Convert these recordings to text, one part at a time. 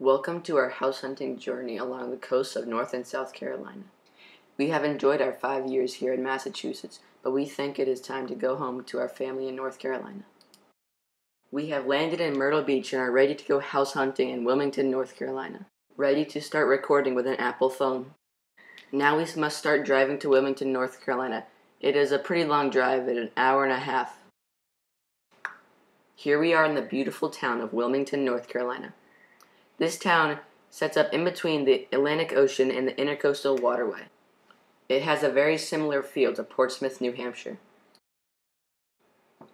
Welcome to our house hunting journey along the coasts of North and South Carolina. We have enjoyed our 5 years here in Massachusetts, but we think it is time to go home to our family in North Carolina. We have landed in Myrtle Beach and are ready to go house hunting in Wilmington, North Carolina. Ready to start recording with an Apple phone. Now we must start driving to Wilmington, North Carolina. It is a pretty long drive at an hour and a half. Here we are in the beautiful town of Wilmington, North Carolina. This town sets up in between the Atlantic Ocean and the Intercoastal Waterway. It has a very similar feel to Portsmouth, New Hampshire.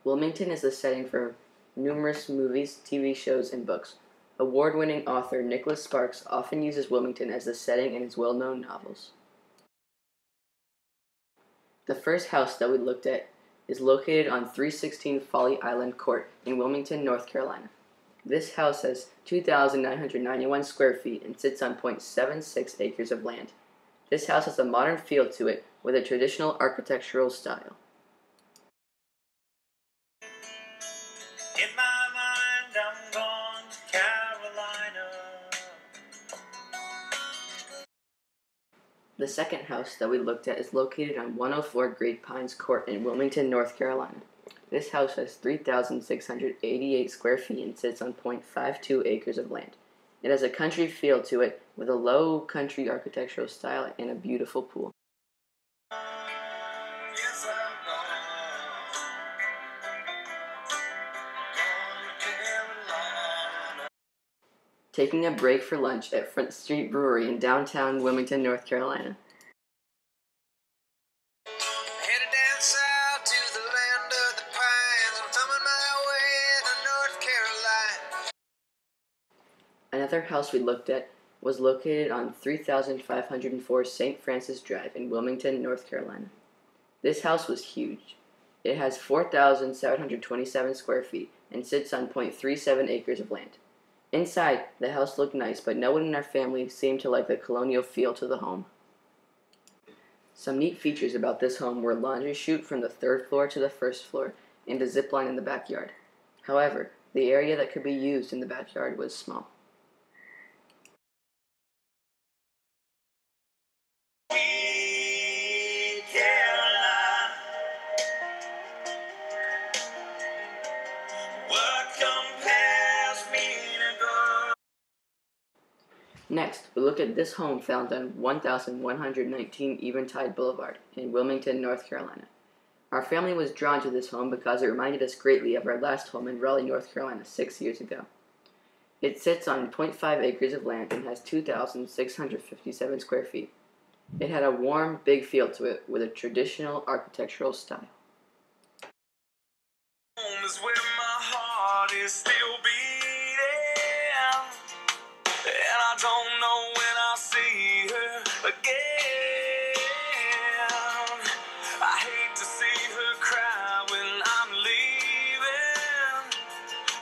Wilmington is the setting for numerous movies, TV shows, and books. Award-winning author Nicholas Sparks often uses Wilmington as the setting in his well-known novels. The first house that we looked at is located on 316 Folly Island Court in Wilmington, North Carolina. This house has 2,991 square feet and sits on 0.76 acres of land. This house has a modern feel to it with a traditional architectural style. In my mind, I'm gone to Carolina. The second house that we looked at is located on 104 Great Pines Court in Wilmington, North Carolina. This house has 3,688 square feet and sits on 0.52 acres of land. It has a country feel to it with a low country architectural style and a beautiful pool. Yes, I'm gone to Carolina. Taking a break for lunch at Front Street Brewery in downtown Wilmington, North Carolina. Headed down south to the land of the pines. I'm thumbing my way to North Carolina. Another house we looked at was located on 3,504 St. Francis Drive in Wilmington, North Carolina. This house was huge. It has 4,727 square feet and sits on 0.37 acres of land. Inside, the house looked nice, but no one in our family seemed to like the colonial feel to the home. Some neat features about this home were a laundry chute from the 3rd floor to the 1st floor and a zip line in the backyard. However, the area that could be used in the backyard was small. Sweet Carolina. What compares me to go? Next, we looked at this home found on 1119 Eventide Boulevard in Wilmington, North Carolina. Our family was drawn to this home because it reminded us greatly of our last home in Raleigh, North Carolina 6 years ago. It sits on 0.5 acres of land and has 2,657 square feet. It had a warm, big feel to it with a traditional architectural style. Home is where my heart is still beating, and I don't know when I'll see her again. I hate to see her cry when I'm leaving,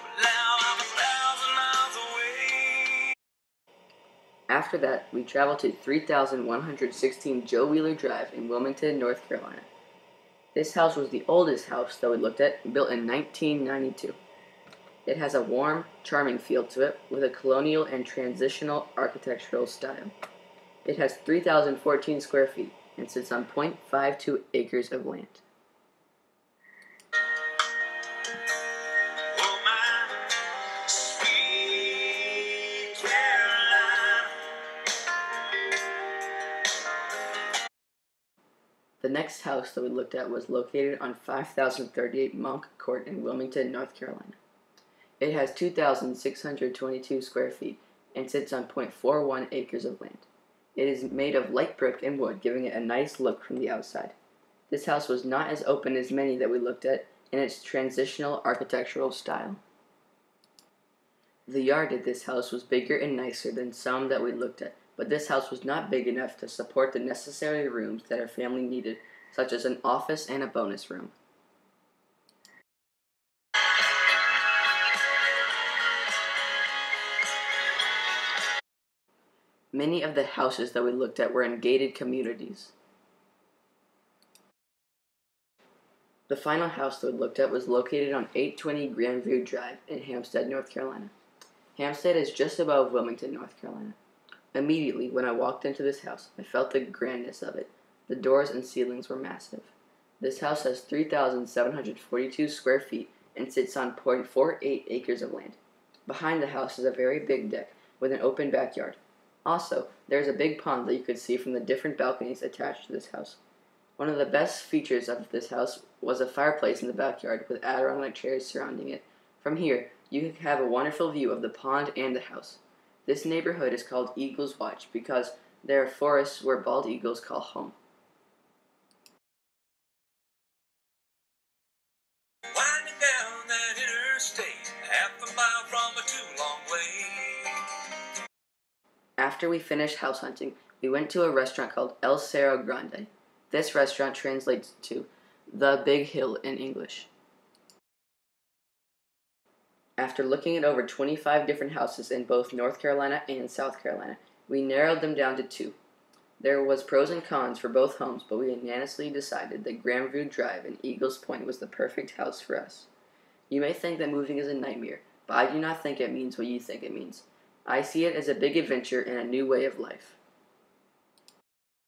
but now I'm 1,000 miles away. After that, we traveled to 3,116 Joe Wheeler Drive in Wilmington, North Carolina. This house was the oldest house that we looked at, built in 1992. It has a warm, charming feel to it with a colonial and transitional architectural style. It has 3,014 square feet and sits on 0.52 acres of land. Oh, my sweet Caroline. The next house that we looked at was located on 5,038 Monk Court in Wilmington, North Carolina. It has 2,622 square feet and sits on 0.41 acres of land. It is made of light brick and wood, giving it a nice look from the outside. This house was not as open as many that we looked at in its transitional architectural style. The yard at this house was bigger and nicer than some that we looked at, but this house was not big enough to support the necessary rooms that our family needed, such as an office and a bonus room. Many of the houses that we looked at were in gated communities. The final house that we looked at was located on 820 Grandview Drive in Hampstead, North Carolina. Hampstead is just above Wilmington, North Carolina. Immediately, when I walked into this house, I felt the grandness of it. The doors and ceilings were massive. This house has 3,742 square feet and sits on 0.48 acres of land. Behind the house is a very big deck with an open backyard. Also, there is a big pond that you could see from the different balconies attached to this house. One of the best features of this house was a fireplace in the backyard with Adirondack chairs surrounding it. From here, you have a wonderful view of the pond and the house. This neighborhood is called Eagle's Watch because there are forests where bald eagles call home. Winding down that interstate, half a mile from a too-long way. After we finished house hunting, we went to a restaurant called El Cerro Grande. This restaurant translates to the Big Hill in English. After looking at over 25 different houses in both North Carolina and South Carolina, we narrowed them down to two. There was pros and cons for both homes, but we unanimously decided that Grandview Drive in Eagles Point was the perfect house for us. You may think that moving is a nightmare, but I do not think it means what you think it means. I see it as a big adventure and a new way of life.